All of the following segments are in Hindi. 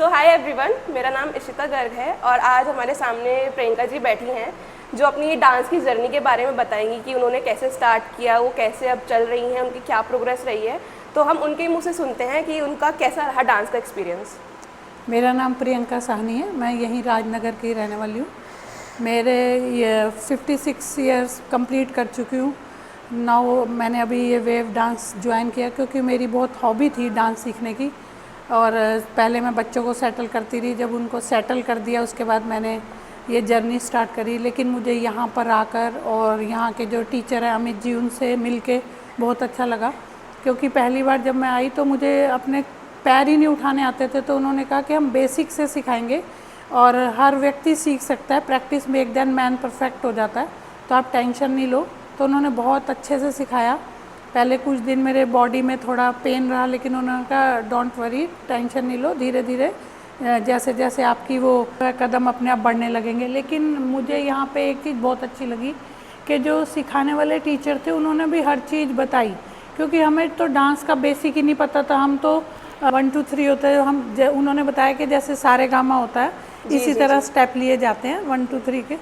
सो हाय एवरीवन, मेरा नाम इशिता गर्ग है और आज हमारे सामने प्रियंका जी बैठी हैं जो अपनी डांस की जर्नी के बारे में बताएंगी कि उन्होंने कैसे स्टार्ट किया, वो कैसे अब चल रही हैं, उनकी क्या प्रोग्रेस रही है। तो हम उनके मुंह से सुनते हैं कि उनका कैसा रहा डांस का एक्सपीरियंस। मेरा नाम प्रियंका साहनी है, मैं यहीं राजनगर की रहने वाली हूँ। मेरे ये 56 ईयर्स कंप्लीट कर चुकी हूँ। नाउ मैंने अभी ये वेव डांस ज्वाइन किया क्योंकि मेरी बहुत हॉबी थी डांस सीखने की। और पहले मैं बच्चों को सेटल करती रही, जब उनको सेटल कर दिया उसके बाद मैंने ये जर्नी स्टार्ट करी। लेकिन मुझे यहाँ पर आकर और यहाँ के जो टीचर हैं अमित जी, उनसे मिलके बहुत अच्छा लगा। क्योंकि पहली बार जब मैं आई तो मुझे अपने पैर ही नहीं उठाने आते थे, तो उन्होंने कहा कि हम बेसिक से सिखाएंगे और हर व्यक्ति सीख सकता है, प्रैक्टिस में एक दिन मैन परफेक्ट हो जाता है, तो आप टेंशन नहीं लो। तो उन्होंने बहुत अच्छे से सिखाया। पहले कुछ दिन मेरे बॉडी में थोड़ा पेन रहा, लेकिन उन्होंने कहा डोंट वरी, टेंशन नहीं लो, धीरे धीरे जैसे जैसे आपकी वो कदम अपने आप बढ़ने लगेंगे। लेकिन मुझे यहाँ पे एक चीज़ बहुत अच्छी लगी कि जो सिखाने वाले टीचर थे उन्होंने भी हर चीज़ बताई, क्योंकि हमें तो डांस का बेसिक ही नहीं पता था। हम तो 1 2 3 होता है, उन्होंने बताया कि जैसे सारे गामा होता है इसी तरह स्टेप लिए जाते हैं 1 2 3 के।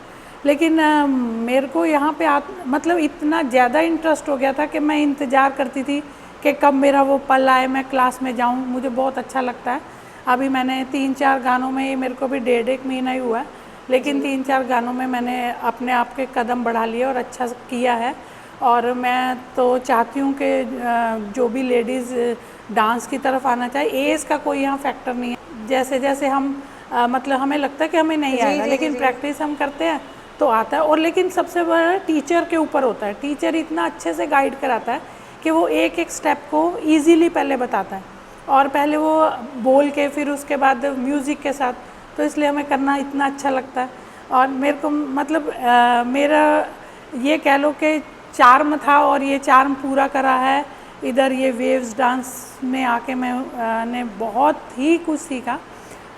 लेकिन मेरे को यहाँ पे मतलब इतना ज़्यादा इंटरेस्ट हो गया था कि मैं इंतज़ार करती थी कि कब मेरा वो पल आए, मैं क्लास में जाऊँ। मुझे बहुत अच्छा लगता है। अभी मैंने 3-4 गानों में, मेरे को भी 1.5 महीना ही हुआ है, लेकिन 3-4 गानों में मैंने अपने आप के कदम बढ़ा लिए और अच्छा किया है। और मैं तो चाहती हूँ कि जो भी लेडीज़ डांस की तरफ आना चाहिए, एज का कोई यहाँ फैक्टर नहीं है। जैसे जैसे हम मतलब हमें लगता है कि हमें नहीं आएगा, लेकिन प्रैक्टिस हम करते हैं तो आता है। और लेकिन सबसे बड़ा टीचर के ऊपर होता है। टीचर इतना अच्छे से गाइड कराता है कि वो एक एक स्टेप को ईजीली पहले बताता है और पहले वो बोल के फिर उसके बाद म्यूज़िक के साथ, तो इसलिए हमें करना इतना अच्छा लगता है। और मेरे को मतलब मेरा ये कह लो कि चार्म था और ये चार्म पूरा करा है। इधर ये वेव्स डांस में आके मैंने बहुत ही कुछ सीखा।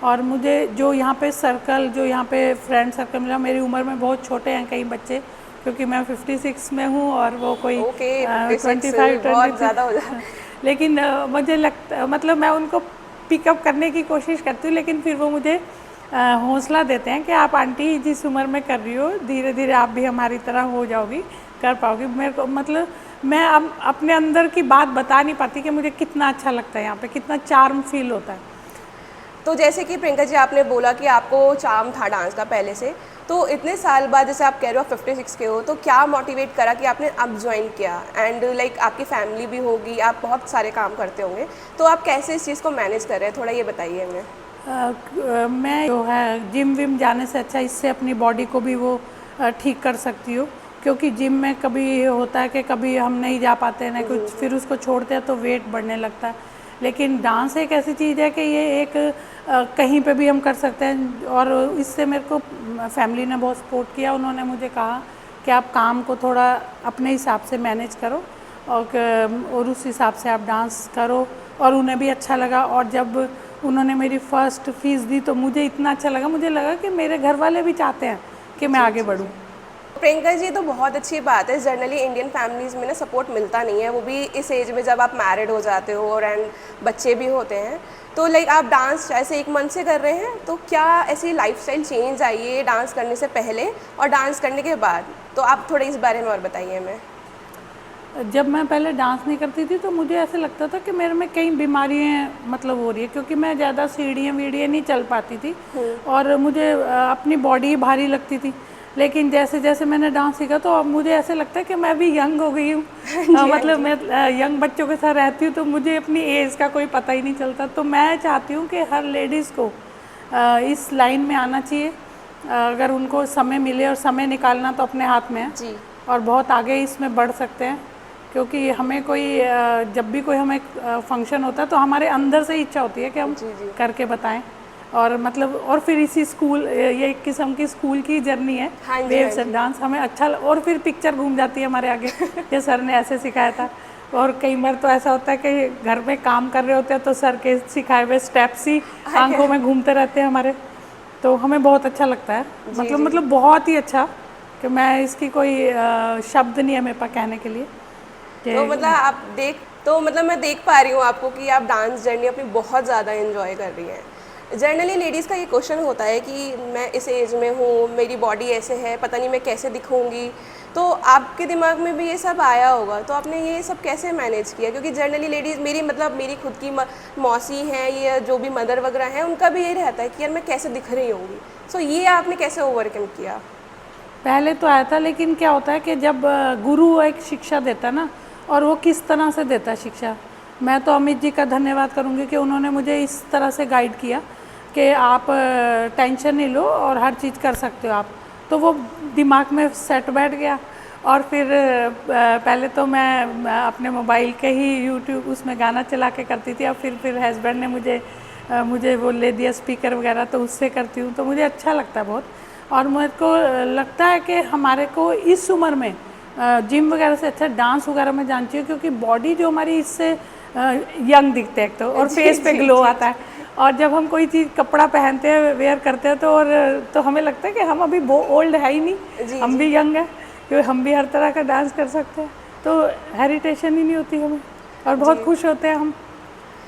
और मुझे जो यहाँ पे सर्कल, जो यहाँ पे फ्रेंड सर्कल मिला, मेरी उम्र में बहुत छोटे हैं कई बच्चे, क्योंकि मैं 56 में हूँ और वो कोई 25-20 लेकिन मुझे लगता, मतलब मैं उनको पिकअप करने की कोशिश करती हूँ, लेकिन फिर वो मुझे हौसला देते हैं कि आप आंटी जिस उम्र में कर रही हो, धीरे धीरे आप भी हमारी तरह हो जाओगी, कर पाओगी। मेरे को मतलब मैं अब अपने अंदर की बात बता नहीं पाती कि मुझे कितना अच्छा लगता है यहाँ पे, कितना चार्म फील होता है। तो जैसे कि प्रियंका जी आपने बोला कि आपको चार्म था डांस का पहले से, तो इतने साल बाद जैसे आप कह रहे हो 56 के हो, तो क्या मोटिवेट करा कि आपने अब ज्वाइन किया? एंड लाइक आपकी फैमिली भी होगी, आप बहुत सारे काम करते होंगे, तो आप कैसे इस चीज़ को मैनेज कर रहे हैं, थोड़ा ये बताइए हमें। मैं जो है जिम विम जाने से अच्छा इससे अपनी बॉडी को भी वो ठीक कर सकती हूँ। क्योंकि जिम में कभी होता है कि कभी हम नहीं जा पाते हैं ना कुछ, फिर उसको छोड़ते हैं तो वेट बढ़ने लगता है। लेकिन डांस एक ऐसी चीज़ है कि ये एक कहीं पे भी हम कर सकते हैं। और इससे मेरे को फैमिली ने बहुत सपोर्ट किया। उन्होंने मुझे कहा कि आप काम को थोड़ा अपने हिसाब से मैनेज करो और उस हिसाब से आप डांस करो। और उन्हें भी अच्छा लगा। और जब उन्होंने मेरी फ़र्स्ट फीस दी तो मुझे इतना अच्छा लगा, मुझे लगा कि मेरे घर वाले भी चाहते हैं कि मैं आगे बढ़ूँ। प्रियंका जी, तो बहुत अच्छी बात है। जनरली इंडियन फैमिलीज़ में ना सपोर्ट मिलता नहीं है, वो भी इस एज में जब आप मैरिड हो जाते हो और एंड बच्चे भी होते हैं। तो लाइक आप डांस ऐसे 1 मंथ से कर रहे हैं, तो क्या ऐसी लाइफस्टाइल चेंज आई है डांस करने से पहले और डांस करने के बाद? तो आप थोड़े इस बारे में और बताइए हमें। जब मैं पहले डांस नहीं करती थी तो मुझे ऐसे लगता था कि मेरे में कई बीमारियाँ मतलब हो रही है, क्योंकि मैं ज़्यादा सीढ़ियाँ वीढ़ियाँ नहीं चल पाती थी और मुझे अपनी बॉडी भारी लगती थी। लेकिन जैसे जैसे मैंने डांस सीखा तो अब मुझे ऐसे लगता है कि मैं भी यंग हो गई हूँ। मतलब मैं यंग बच्चों के साथ रहती हूँ तो मुझे अपनी एज का कोई पता ही नहीं चलता। तो मैं चाहती हूँ कि हर लेडीज़ को इस लाइन में आना चाहिए, अगर उनको समय मिले, और समय निकालना तो अपने हाथ में है जी। और बहुत आगे इसमें बढ़ सकते हैं। क्योंकि हमें कोई जब भी कोई हमें फंक्शन होता है तो हमारे अंदर से इच्छा होती है कि हम करके बताएं। और मतलब और फिर इसी स्कूल, ये एक किस्म की स्कूल की जर्नी है। वेव्स एंड डांस हमें अच्छा और फिर पिक्चर घूम जाती है हमारे आगे ये सर ने ऐसे सिखाया था। और कई बार तो ऐसा होता है कि घर में काम कर रहे होते हैं तो सर के सिखाए हुए स्टेप्स ही आंखों में घूमते रहते हैं हमारे। तो हमें बहुत अच्छा लगता है। मतलब बहुत ही अच्छा, कि मैं इसकी कोई शब्द नहीं है मेरे पास कहने के लिए। तो मतलब मैं देख पा रही हूँ आपको कि आप डांस जर्नी अपनी बहुत ज़्यादा एंजॉय कर रही हैं। जनरली लेडीज़ का ये क्वेश्चन होता है कि मैं इस एज में हूँ, मेरी बॉडी ऐसे है, पता नहीं मैं कैसे दिखूँगी। तो आपके दिमाग में भी ये सब आया होगा, तो आपने ये सब कैसे मैनेज किया? क्योंकि जनरली लेडीज़, मेरी खुद की मौसी हैं, ये जो भी मदर वगैरह हैं, उनका भी ये रहता है कि यार मैं कैसे दिख रही होंगी। सो ये आपने कैसे ओवरकम किया? पहले तो आया था, लेकिन क्या होता है कि जब गुरु एक शिक्षा देता है ना, और वो किस तरह से देता है शिक्षा, मैं तो अमित जी का धन्यवाद करूँगी कि उन्होंने मुझे इस तरह से गाइड किया कि आप टेंशन नहीं लो और हर चीज़ कर सकते हो आप। तो वो दिमाग में सेट बैठ गया। और फिर पहले तो मैं अपने मोबाइल के ही यूट्यूब उसमें गाना चला के करती थी, और फिर हस्बैंड ने मुझे वो ले दिया स्पीकर वगैरह, तो उससे करती हूँ। तो मुझे अच्छा लगता है बहुत। और मेरे को लगता है कि हमारे को इस उम्र में जिम वगैरह से अच्छा डांस वगैरह में जानती हूँ, क्योंकि बॉडी जो हमारी इससे यंग दिखते हैं एक तो, और फेस पे ग्लो आता है। और जब हम कोई चीज़ कपड़ा पहनते हैं, वेयर करते हैं, तो हमें लगता है कि हम अभी वो ओल्ड है ही नहीं, हम भी यंग हैं, क्योंकि हम भी हर तरह का डांस कर सकते हैं। तो हेरिटेशन ही नहीं होती हमें, और बहुत खुश होते हैं हम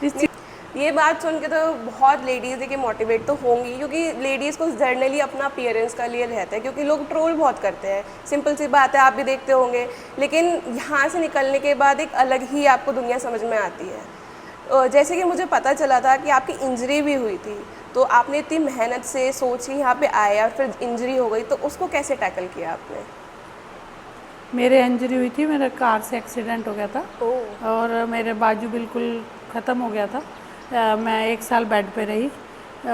इस चीज़। ये बात सुन के तो बहुत लेडीज़ देखिए मोटिवेट तो होंगी, क्योंकि लेडीज़ को जनरली अपना अपीयरेंस का लिए रहता है, क्योंकि लोग ट्रोल बहुत करते हैं। सिंपल सी बात है, आप भी देखते होंगे। लेकिन यहाँ से निकलने के बाद एक अलग ही आपको दुनिया समझ में आती है। जैसे कि मुझे पता चला था कि आपकी इंजरी भी हुई थी, तो आपने इतनी मेहनत से सोच के यहाँ पे आए और फिर इंजरी हो गई, तो उसको कैसे टैकल किया आपने? मेरे इंजरी हुई थी, मेरा कार से एक्सीडेंट हो गया था, और मेरे बाजू बिल्कुल ख़त्म हो गया था। मैं 1 साल बेड पे रही।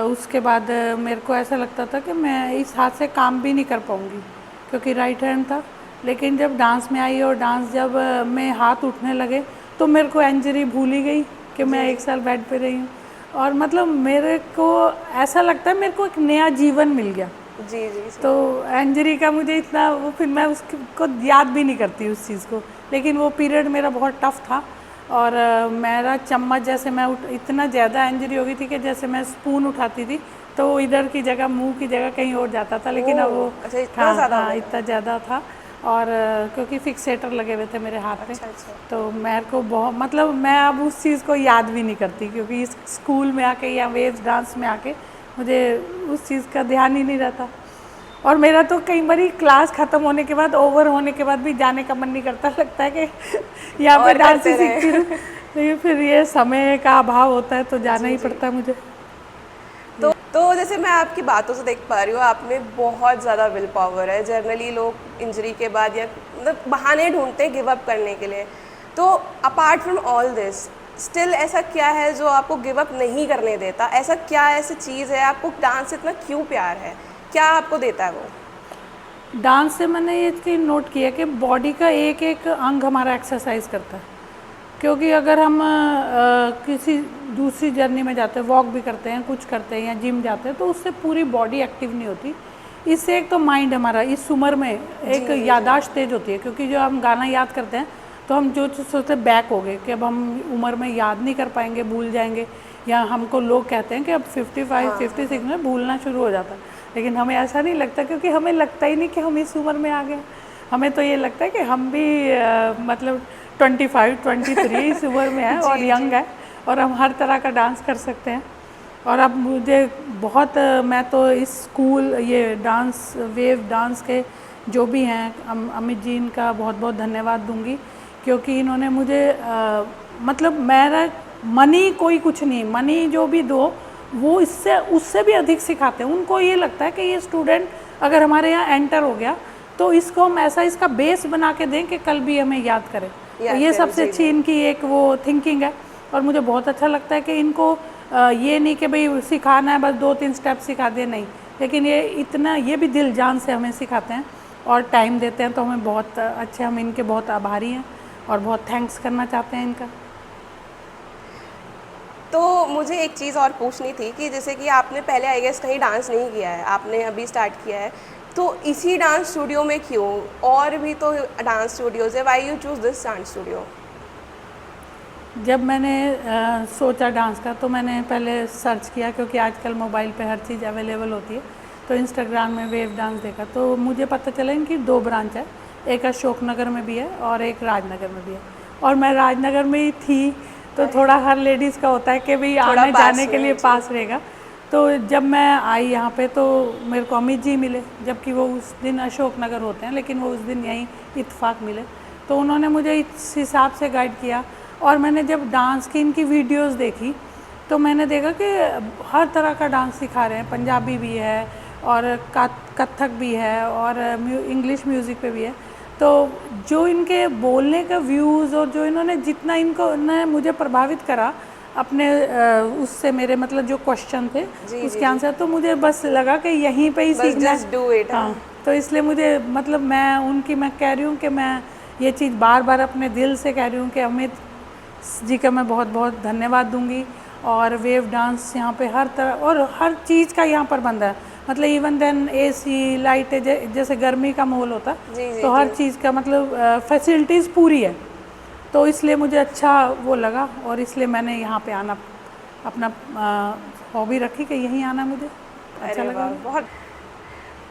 उसके बाद मेरे को ऐसा लगता था कि मैं इस हाथ से काम भी नहीं कर पाऊँगी, क्योंकि राइट हैंड था। लेकिन जब डांस में आई और डांस जब मैं हाथ उठने लगे, तो मेरे को इंजरी भूल ही गई कि मैं 1 साल बेड पे रही हूँ। और मतलब मेरे को ऐसा लगता है मेरे को एक नया जीवन मिल गया। जी जी। तो इंजरी का मुझे इतना वो, फिर मैं उसको याद भी नहीं करती उस चीज़ को। लेकिन वो पीरियड मेरा बहुत टफ था, और मेरा चम्मच, जैसे मैं इतना ज़्यादा इंजरी हो गई थी कि जैसे मैं स्पून उठाती थी तो वो इधर की जगह, मुंह की जगह कहीं और जाता था। लेकिन अब वो अच्छा, इतना ज़्यादा? हाँ, इतना ज़्यादा था। और क्योंकि फिक्सेटर लगे हुए थे मेरे हाथ पे। अच्छा अच्छा। तो मेरे को बहुत, मतलब मैं अब उस चीज़ को याद भी नहीं करती, क्योंकि इस स्कूल में आके या वेव्स डांस में आके मुझे उस चीज़ का ध्यान ही नहीं रहता। और मेरा तो कई बार क्लास ख़त्म होने के बाद, ओवर होने के बाद भी जाने का मन नहीं करता, लगता है कि यहाँ पे डांस ही सीखती रहूँ। लेकिन फिर ये समय का अभाव होता है, तो जाना ही पड़ता है मुझे। तो जैसे मैं आपकी बातों से देख पा रही हूँ, आप में बहुत ज़्यादा विल पावर है। जनरली लोग इंजरी के बाद या मतलब बहाने ढूंढते हैं गिव अप करने के लिए। तो apart from all this, still ऐसा क्या है जो आपको गिव अप नहीं करने देता? ऐसा क्या ऐसी चीज़ है, आपको डांस से इतना क्यों प्यार है? क्या आपको देता है वो? डांस से मैंने ये चीज़ नोट किया कि बॉडी का एक एक अंग हमारा एक्सरसाइज करता है। क्योंकि अगर हम किसी दूसरी जर्नी में जाते हैं, वॉक भी करते हैं, कुछ करते हैं या जिम जाते हैं, तो उससे पूरी बॉडी एक्टिव नहीं होती। इससे एक तो माइंड हमारा इस उम्र में एक याददाश्त तेज होती है, क्योंकि जो हम गाना याद करते हैं तो हम जो सोचते हैं बैक हो गए कि अब हम उम्र में याद नहीं कर पाएंगे, भूल जाएंगे। या हमको लोग कहते हैं कि अब 55 56 में भूलना शुरू हो जाता है। लेकिन हमें ऐसा नहीं लगता, क्योंकि हमें लगता ही नहीं कि हम इस उम्र में आ गए। हमें तो ये लगता है कि हम भी मतलब 25 23 इस उम्र में है और यंग है, और हम हर तरह का डांस कर सकते हैं। और अब मुझे बहुत, मैं तो इस स्कूल, ये डांस, वेव डांस के जो भी हैं, अमित जी, इनका बहुत बहुत धन्यवाद दूंगी, क्योंकि इन्होंने मुझे मतलब मेरा मनी कोई कुछ नहीं, मनी जो भी दो वो इससे उससे भी अधिक सिखाते हैं। उनको ये लगता है कि ये स्टूडेंट अगर हमारे यहाँ एंटर हो गया तो इसको हम ऐसा इसका बेस बना के दें कि कल भी हमें याद करें। तो ये सबसे अच्छी इनकी एक वो थिंकिंग है। और मुझे बहुत अच्छा लगता है कि इनको ये नहीं कि भाई सिखाना है बस 2-3 स्टेप सिखा दे, नहीं, लेकिन ये इतना, ये भी दिल जान से हमें सिखाते हैं और टाइम देते हैं। तो हमें बहुत अच्छे, हम इनके बहुत आभारी हैं और बहुत थैंक्स करना चाहते हैं इनका। तो मुझे एक चीज़ और पूछनी थी कि जैसे कि आपने पहले आई गेस कहीं डांस नहीं किया है, आपने अभी स्टार्ट किया है, तो इसी डांस स्टूडियो में क्यों? और भी तो डांस स्टूडियोज़ है, why you choose this dance studio? जब मैंने सोचा डांस का, तो मैंने पहले सर्च किया, क्योंकि आजकल मोबाइल पे हर चीज़ अवेलेबल होती है। तो इंस्टाग्राम में वेव डांस देखा, तो मुझे पता चला इनकी 2 ब्रांच है, एक अशोक नगर में भी है और एक राजनगर में भी है। और मैं राजनगर में ही थी, तो थोड़ा हर लेडीज़ का होता है कि भाई आने जाने के लिए पास रहेगा। तो जब मैं आई यहाँ पे तो मेरे को अमित जी मिले, जबकि वो उस दिन अशोक नगर होते हैं, लेकिन वो उस दिन यहीं इत्तेफाक मिले। तो उन्होंने मुझे इस हिसाब से गाइड किया। और मैंने जब डांस की इनकी वीडियोस देखी तो मैंने देखा कि हर तरह का डांस सिखा रहे हैं, पंजाबी भी है और कथक भी है और इंग्लिश म्यूज़िक पे भी है। तो जो इनके बोलने का व्यूज़ और जो इन्होंने जितना इनको ने मुझे प्रभावित करा अपने उससे, मेरे मतलब जो क्वेश्चन थे उसके आंसर, तो मुझे बस लगा कि यहीं पे ही सीखना है। हाँ, तो इसलिए मुझे मतलब मैं कह रही हूँ कि मैं ये चीज़ बार बार अपने दिल से कह रही हूँ कि अमित जी का मैं बहुत बहुत धन्यवाद दूंगी। और वेव डांस यहाँ पे हर तरह और हर चीज़ का यहाँ पर बंद है, मतलब इवन देन AC लाइट, जैसे गर्मी का माहौल होता तो हर चीज़ का मतलब फैसिलिटीज़ पूरी है। तो इसलिए मुझे अच्छा वो लगा और इसलिए मैंने यहाँ पे आना अपना हॉबी रखी कि यहीं आना मुझे अच्छा लगा। बहुत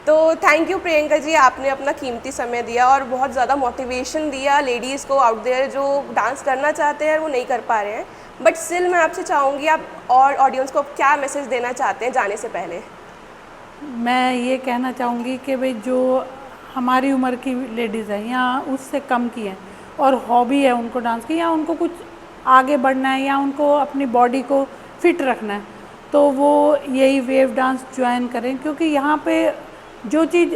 तो थैंक यू प्रियंका जी, आपने अपना कीमती समय दिया और बहुत ज़्यादा मोटिवेशन दिया लेडीज़ को आउट देयर जो डांस करना चाहते हैं वो नहीं कर पा रहे हैं। बट स्टिल मैं आपसे चाहूँगी आप और ऑडियंस को क्या मैसेज देना चाहते हैं जाने से पहले? मैं ये कहना चाहूँगी कि भाई जो हमारी उम्र की लेडीज़ हैं या उससे कम की हैं और हॉबी है उनको डांस की, या उनको कुछ आगे बढ़ना है या उनको अपनी बॉडी को फिट रखना है, तो वो यही वेव डांस ज्वाइन करें। क्योंकि यहाँ पे जो चीज़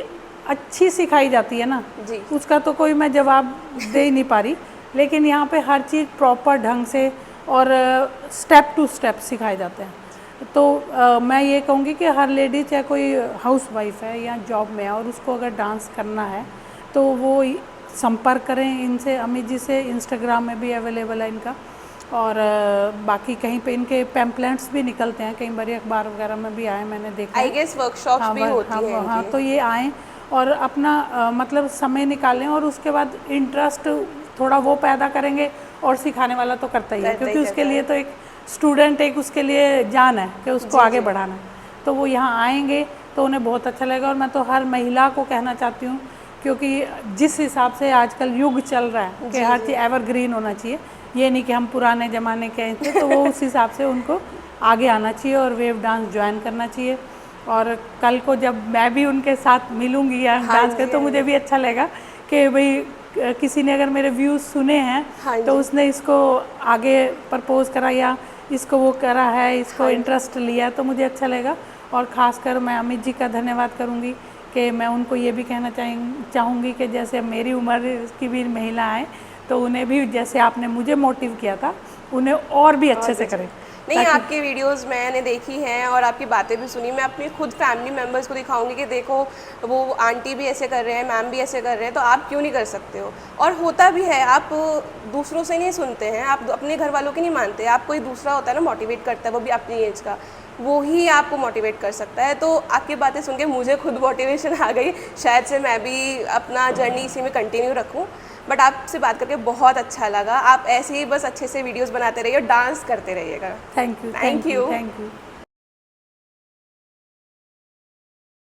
अच्छी सिखाई जाती है ना जी, उसका तो कोई मैं जवाब दे ही नहीं पा रही, लेकिन यहाँ पे हर चीज़ प्रॉपर ढंग से और स्टेप टू स्टेप सिखाए जाते हैं। तो मैं ये कहूँगी कि हर लेडी चाहे कोई हाउसवाइफ है या जॉब में है और उसको अगर डांस करना है तो वो संपर्क करें इनसे, अमित जी से। इंस्टाग्राम में भी अवेलेबल है इनका, और बाकी कहीं पे इनके पैम्पलेट्स भी निकलते हैं, कई बार अखबार वगैरह में भी आए, मैंने देखा। आई गेस वर्कशॉप्स भी होती हैं हाँ, तो ये आएँ और अपना मतलब समय निकालें और उसके बाद इंटरेस्ट थोड़ा वो पैदा करेंगे, और सिखाने वाला तो करता ही है, क्योंकि उसके लिए तो एक स्टूडेंट एक उसके लिए जान है कि उसको आगे बढ़ाना है। तो वो यहाँ आएंगे तो उन्हें बहुत अच्छा लगेगा। और मैं तो हर महिला को कहना चाहती हूँ, क्योंकि जिस हिसाब से आजकल युग चल रहा है कि हर चीज़ एवरग्रीन होना चाहिए, ये नहीं कि हम पुराने ज़माने के थे, तो वो उस हिसाब से उनको आगे आना चाहिए और वेव डांस ज्वाइन करना चाहिए। और कल को जब मैं भी उनके साथ मिलूँगी या डांस कर, तो मुझे भी अच्छा लगेगा कि भाई किसी ने अगर मेरे व्यूज़ सुने हैं तो उसने इसको आगे प्रपोज करा या इसको वो करा है, इसको इंटरेस्ट लिया, तो मुझे अच्छा लगेगा। और ख़ासकर मैं अमित जी का धन्यवाद करूँगी कि मैं उनको ये भी कहना चाहूँगी कि जैसे मेरी उम्र की भी महिला हैं तो उन्हें भी जैसे आपने मुझे मोटिव किया था, उन्हें और भी अच्छे से करें। नहीं, आपकी वीडियोस मैंने देखी हैं और आपकी बातें भी सुनी। मैं अपनी खुद फैमिली मेम्बर्स को दिखाऊंगी कि देखो वो आंटी भी ऐसे कर रहे हैं, मैम भी ऐसे कर रहे हैं, तो आप क्यों नहीं कर सकते हो। और होता भी है, आप दूसरों से नहीं सुनते हैं, आप अपने घर वालों की नहीं मानते, आप कोई दूसरा होता है ना मोटिवेट करता है, वो भी अपनी एज का, वो ही आपको मोटिवेट कर सकता है। तो आपकी बातें सुन के मुझे खुद मोटिवेशन आ गई, शायद से मैं भी अपना जर्नी इसी में कंटिन्यू रखूँ। बट आपसे बात करके बहुत अच्छा लगा। आप ऐसे ही बस अच्छे से वीडियोस बनाते रहिए और डांस करते रहिएगा। Thank you.